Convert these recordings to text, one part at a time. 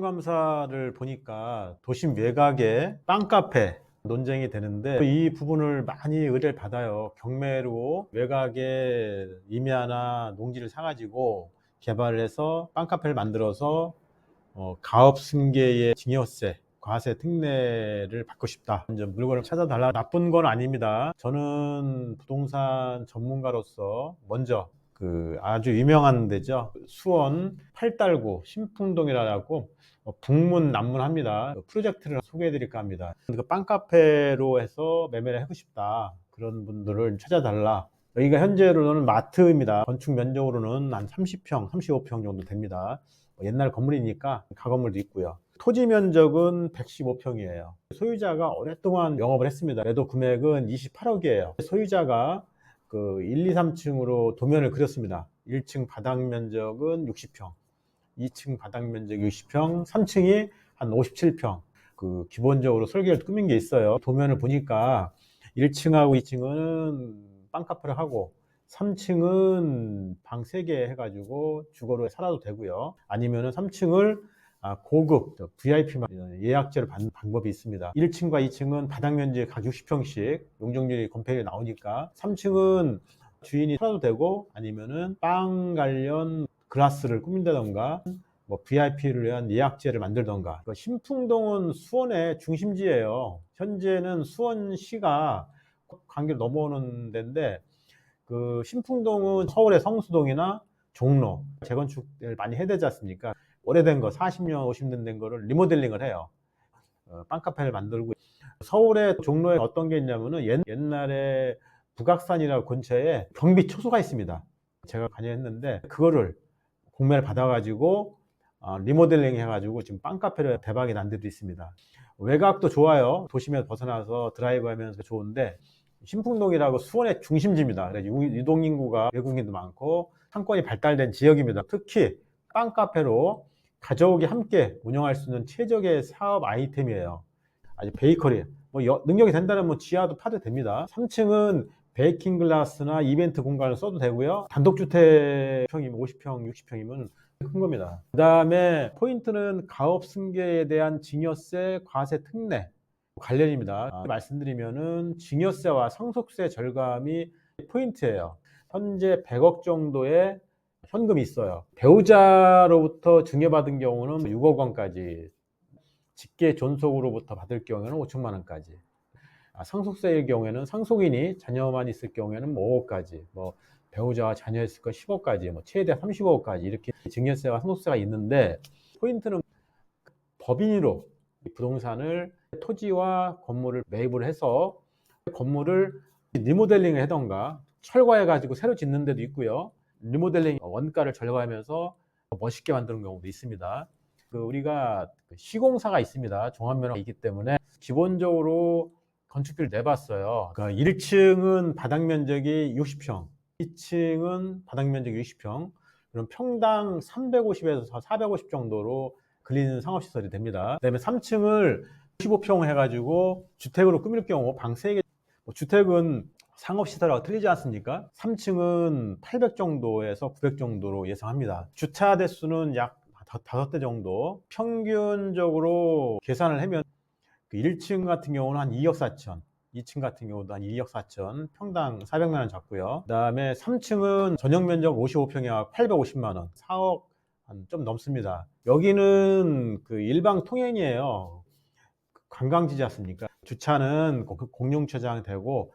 국정감사를 보니까 도심 외곽에 빵카페 논쟁이 되는데 이 부분을 많이 의뢰를 받아요. 경매로 외곽에 임야나 농지를 사가지고 개발을 해서 빵카페를 만들어서 가업 승계의 증여세, 과세 특례를 받고 싶다. 이제 물건을 찾아달라. 나쁜 건 아닙니다. 저는 부동산 전문가로서 먼저 아주 유명한 데죠. 수원 팔달구 신풍동이라고 북문 남문합니다. 프로젝트를 소개해 드릴까 합니다. 그 빵카페로 해서 매매를 하고 싶다. 그런 분들을 찾아달라. 여기가 현재로는 마트입니다. 건축 면적으로는 한 30평, 35평 정도 됩니다. 옛날 건물이니까 가건물도 있고요. 토지 면적은 115평이에요. 소유자가 오랫동안 영업을 했습니다. 매도 금액은 28억이에요. 소유자가 1, 2, 3층으로 도면을 그렸습니다. 1층 바닥 면적은 60평, 2층 바닥 면적 60평, 3층이 한 57평. 기본적으로 설계를 꾸민 게 있어요. 도면을 보니까 1층하고 2층은 빵카페를 하고 3층은 방 3개 해가지고 주거로 살아도 되고요. 아니면은 3층을 고급 VIP 예약제로 받는 방법이 있습니다. 1층과 2층은 바닥 면적이 각 60평씩 용적률이 건폐율이 나오니까 3층은 주인이 살아도 되고 아니면은 빵 관련 글라스를 꾸민다던가 VIP를 위한 예약제를 만들던가. 신풍동은 수원의 중심지예요. 현재는 수원시가 관계를 넘어오는 데인데 신풍동은 서울의 성수동이나 종로 재건축을 많이 해야 되지 않습니까? 오래된 거 40년 50년 된 거를 리모델링을 해요. 빵카페를 만들고 서울의 종로에 어떤 게 있냐면은 옛날에 북악산이라고 근처에 경비 초소가 있습니다. 제가 관여했는데 그거를 공매를 받아가지고 리모델링 해가지고 지금 빵카페를 대박이 난 데도 있습니다. 외곽도 좋아요. 도심에서 벗어나서 드라이브 하면서 좋은데 신풍동이라고 수원의 중심지입니다. 유동인구가 외국인도 많고 상권이 발달된 지역입니다. 특히 빵카페로 가족이 함께 운영할 수 있는 최적의 사업 아이템이에요. 아주 베이커리 능력이 된다면 지하도 파도 됩니다. 3층은 베이킹 글라스나 이벤트 공간을 써도 되고요. 단독주택 평이면 50평, 60평이면 큰 겁니다. 그 다음에 포인트는 가업 승계에 대한 증여세, 과세 특례 관련입니다. 말씀드리면은 증여세와 상속세 절감이 포인트예요. 현재 100억 정도의 현금이 있어요. 배우자로부터 증여받은 경우는 6억 원까지, 직계 존속으로부터 받을 경우에는 5천만 원까지, 상속세의 경우에는 상속인이 자녀만 있을 경우에는 5억까지, 배우자와 자녀 있을 건 10억까지, 최대 35억까지 이렇게 증여세와 상속세가 있는데 포인트는 법인으로 부동산을 토지와 건물을 매입을 해서 건물을 리모델링을 하던가 철거해 가지고 새로 짓는 데도 있고요. 리모델링 원가를 절감하면서 멋있게 만드는 경우도 있습니다. 우리가 시공사가 있습니다. 종합면허가 있기 때문에 기본적으로 건축비를 내봤어요. 1층은 바닥 면적이 60평, 2층은 바닥 면적이 60평, 그럼 평당 350에서 450 정도로 근린 상업시설이 됩니다. 그 다음에 3층을 15평 해가지고 주택으로 꾸밀 경우 방 3개, 주택은 상업시설하고 틀리지 않습니까? 3층은 800 정도에서 900 정도로 예상합니다. 주차 대수는 약 5대 정도, 평균적으로 계산을 하면 1층 같은 경우는 한 2억 4천, 2층 같은 경우도 한 2억 4천, 평당 400만 원 잡고요. 그 다음에 3층은 전용 면적 55평에 850만 원, 4억 좀 넘습니다. 여기는 일방 통행이에요. 관광지지 않습니까? 주차는 공용주차장 되고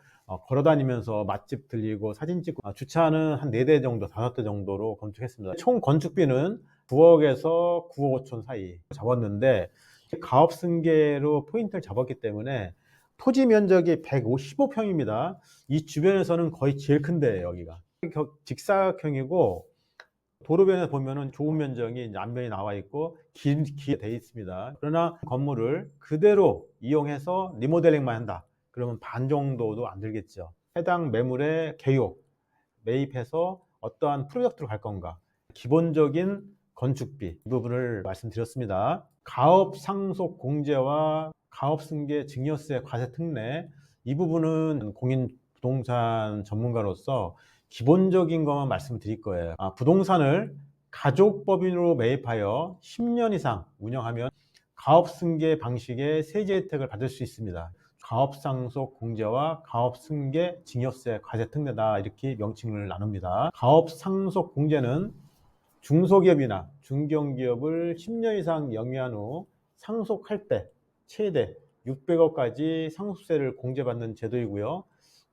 걸어다니면서 맛집 들리고 사진 찍고, 주차는 한 4대 정도, 5대 정도로 건축했습니다. 총 건축비는 9억에서 9억 5천 사이 잡았는데 가업 승계로 포인트를 잡았기 때문에 토지 면적이 155평입니다. 이 주변에서는 거의 제일 큰 데예요. 여기가 직사각형이고 도로변에 보면은 좁은 면적이 이제 앞면이 나와 있고 길게 돼 있습니다. 그러나 건물을 그대로 이용해서 리모델링만 한다. 그러면 반 정도도 안 들겠죠. 해당 매물의 개요, 매입해서 어떠한 프로젝트로 갈 건가, 기본적인 건축비, 이 부분을 말씀드렸습니다. 가업 상속 공제와 가업 승계 증여세 과세 특례, 이 부분은 공인 부동산 전문가로서 기본적인 것만 말씀드릴 거예요. 부동산을 가족법인으로 매입하여 10년 이상 운영하면 가업승계 방식의 세제 혜택을 받을 수 있습니다. 가업상속 공제와 가업승계 증여세 과세 특례다, 이렇게 명칭을 나눕니다. 가업상속 공제는 중소기업이나 중견기업을 10년 이상 영위한 후 상속할 때 최대 600억까지 상속세를 공제받는 제도이고요.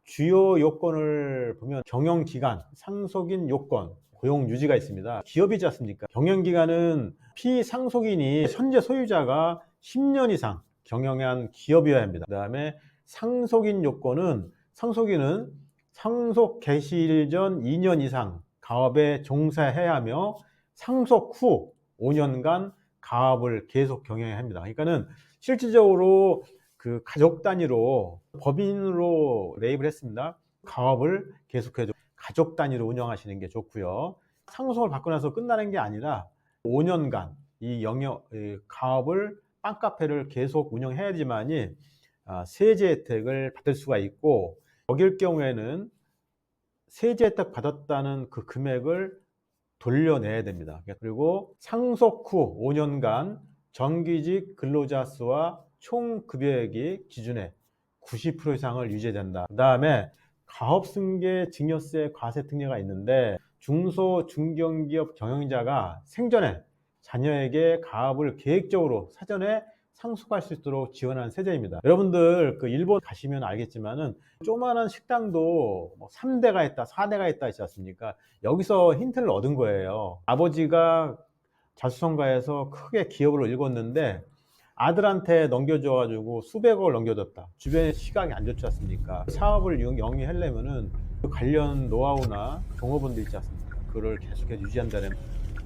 주요 요건을 보면 경영기간, 상속인 요건, 고용유지가 있습니다. 기업이지 않습니까? 경영기간은 피상속인이 현재 소유자가 10년 이상 경영한 기업이어야 합니다. 그 다음에 상속인 요건은 상속인은 상속 개시일 전 2년 이상 가업에 종사해야 하며 상속 후 5년간 가업을 계속 경영해야 합니다. 그러니까는 실질적으로 그 가족 단위로 법인으로 매입을 했습니다. 가업을 계속해서 가족 단위로 운영하시는 게 좋고요. 상속을 받고 나서 끝나는 게 아니라 5년간 이 가업을 빵카페를 계속 운영해야지만이 세제 혜택을 받을 수가 있고, 여길 경우에는 세제 혜택 받았다는 그 금액을 돌려내야 됩니다. 그리고 상속 후 5년간 정규직 근로자 수와 총 급여액이 기준의 90% 이상을 유지된다. 그 다음에 가업승계 증여세 과세 특례가 있는데, 중소 중견기업 경영자가 생전에 자녀에게 가업을 계획적으로 사전에 상속할 수 있도록 지원하는 세제입니다. 여러분들 그 일본 가시면 알겠지만은 조그만한 식당도 3대가 있다, 4대가 있다 있지 않습니까? 여기서 힌트를 얻은 거예요. 아버지가 자수성가해서 크게 기업을 일궜는데 아들한테 넘겨줘가지고 수백억을 넘겨줬다. 주변에 시각이 안 좋지 않습니까? 사업을 영위하려면은 그 관련 노하우나 종업원들 있지 않습니까? 그걸 계속해서 유지한다는,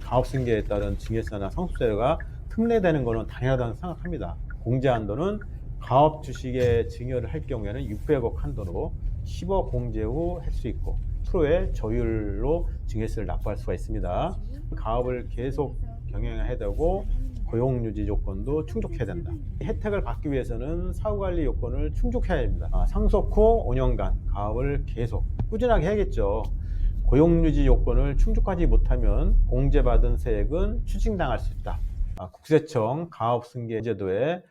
가업승계에 따른 증여세나 상속세가 특례되는 것은 당연하다고 생각합니다. 공제 한도는 가업 주식의 증여를 할 경우에는 600억 한도로 10억 공제 후 할 수 있고, 프로의 저율로 증여세를 납부할 수가 있습니다. 가업을 계속 경영해야 되고 고용유지 조건도 충족해야 된다. 혜택을 받기 위해서는 사후관리 요건을 충족해야 됩니다. 상속 후 5년간 가업을 계속 꾸준하게 해야겠죠. 고용유지 요건을 충족하지 못하면 공제받은 세액은 추징당할 수 있다. 국세청 가업승계 제도의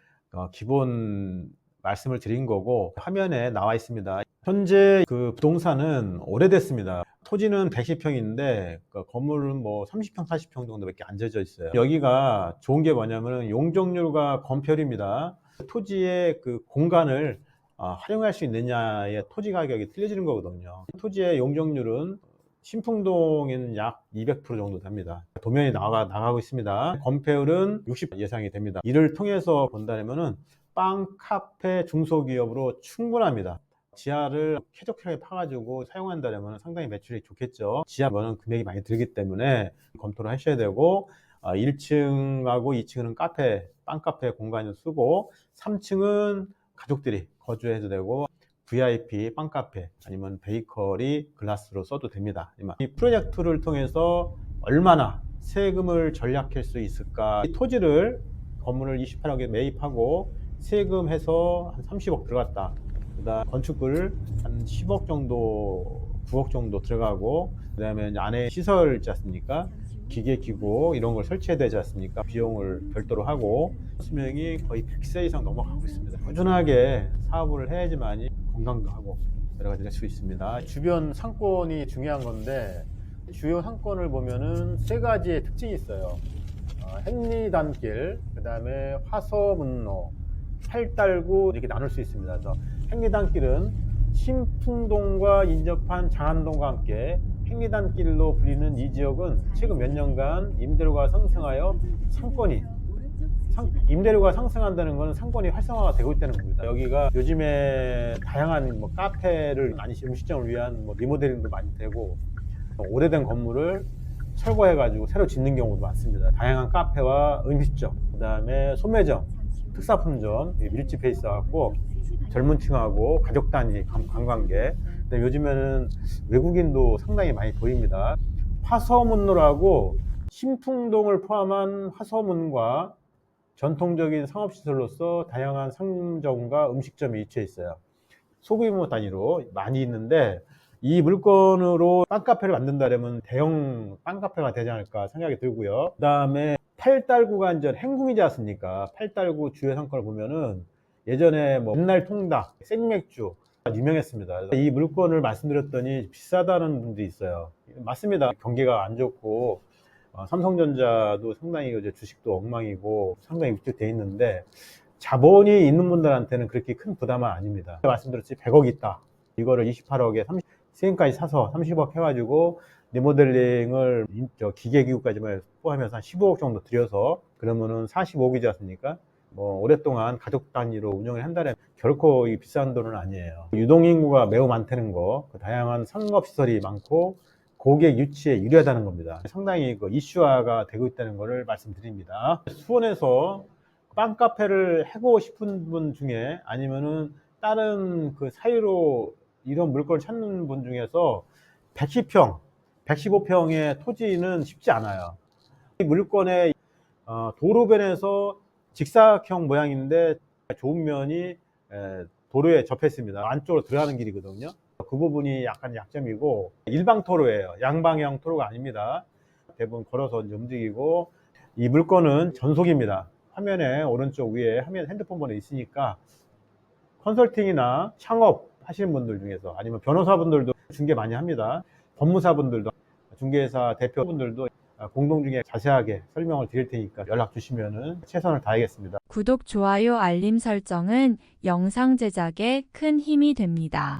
기본 말씀을 드린 거고, 화면에 나와 있습니다. 현재 그 부동산은 오래됐습니다. 토지는 110평인데 건물은 뭐 30평, 40평 정도밖에 안 져져 있어요. 여기가 좋은 게 뭐냐면 용적률과 건폐율입니다. 토지의 그 공간을 활용할 수 있느냐의 토지 가격이 틀려지는 거거든요. 토지의 용적률은 신풍동에는 약 200% 정도 됩니다. 도면이 나가고 있습니다. 건폐율은 60% 예상이 됩니다. 이를 통해서 본다면은 빵, 카페, 중소기업으로 충분합니다. 지하를 쾌적하게 파가지고 사용한다면 상당히 매출이 좋겠죠. 지하면은 금액이 많이 들기 때문에 검토를 하셔야 되고, 1층하고 2층은 카페, 빵 카페 공간을 쓰고, 3층은 가족들이 거주해도 되고, VIP 빵 카페 아니면 베이커리 글라스로 써도 됩니다. 이 프로젝트를 통해서 얼마나 세금을 절약할 수 있을까? 이 토지를, 건물을 28억에 매입하고 세금해서 한 30억 들어갔다. 그다음 건축을 한 10억 정도, 9억 정도 들어가고, 그다음에 안에 시설 있지 않습니까? 기계, 기구 이런 걸 설치해야 되지 않습니까? 비용을 별도로 하고, 수명이 거의 100세 이상 넘어가고 있습니다. 꾸준하게 사업을 해야지만이 건강도 하고 여러 가지를 할 수 있습니다. 주변 상권이 중요한 건데, 주요 상권을 보면은 세 가지의 특징이 있어요. 행리단길, 그 다음에 화서문로, 팔달구 이렇게 나눌 수 있습니다. 그래서 행리단길은 신풍동과 인접한 장안동과 함께 행리단길로 불리는 이 지역은 최근 몇 년간 임대료가 상승하여 임대료가 상승한다는 것은 상권이 활성화가 되고 있다는 겁니다. 여기가 요즘에 다양한 카페를 많이, 음식점을 위한 리모델링도 많이 되고, 오래된 건물을 철거해 가지고 새로 짓는 경우도 많습니다. 다양한 카페와 음식점, 그 다음에 소매점, 특사품점 밀집해 있어 갖고 젊은 층하고 가족 단위 관광객, 요즘에는 외국인도 상당히 많이 보입니다. 화서문로라고 신풍동을 포함한 화서문과 전통적인 상업시설로서 다양한 상점과 음식점이 위치해 있어요. 소규모 단위로 많이 있는데, 이 물건으로 빵카페를 만든다면 대형 빵카페가 되지 않을까 생각이 들고요. 그 다음에 팔달구간절 행궁이지 않습니까? 팔달구 주요 상권을 보면은 예전에 뭐 맨날 통닭, 생맥주 유명했습니다. 이 물건을 말씀드렸더니 비싸다는 분들이 있어요. 맞습니다. 경기가 안 좋고 삼성전자도 상당히 이제 주식도 엉망이고 상당히 위축돼 있는데 자본이 있는 분들한테는 그렇게 큰 부담은 아닙니다. 말씀드렸지 100억 있다. 이거를 28억에 30세금까지 사서 30억 해가지고 리모델링을 기계기구까지만 포함해서 한 15억 정도 들여서 그러면은 45억이지 않습니까? 뭐 오랫동안 가족 단위로 운영을 한다면 결코 이 비싼 돈은 아니에요. 유동인구가 매우 많다는 거, 다양한 상업시설이 많고 고객 유치에 유리하다는 겁니다. 상당히 그 이슈화가 되고 있다는 것을 말씀드립니다. 수원에서 빵카페를 해보고 싶은 분 중에 아니면은 다른 그 사유로 이런 물건을 찾는 분 중에서 110평, 115평의 토지는 쉽지 않아요. 이 물건의 도로변에서 직사각형 모양인데 좋은 면이 도로에 접했습니다. 안쪽으로 들어가는 길이거든요. 그 부분이 약간 약점이고 일방 토로예요. 양방향 토로가 아닙니다. 대부분 걸어서 움직이고 이 물건은 전속입니다. 화면에 오른쪽 위에 화면 핸드폰 번호 있으니까 컨설팅이나 창업 하시는 분들 중에서 아니면 변호사분들도 중개 많이 합니다. 법무사분들도 중개사 대표분들도 공동 중에 자세하게 설명을 드릴 테니까 연락 주시면은 최선을 다하겠습니다. 구독, 좋아요, 알림 설정은 영상 제작에 큰 힘이 됩니다.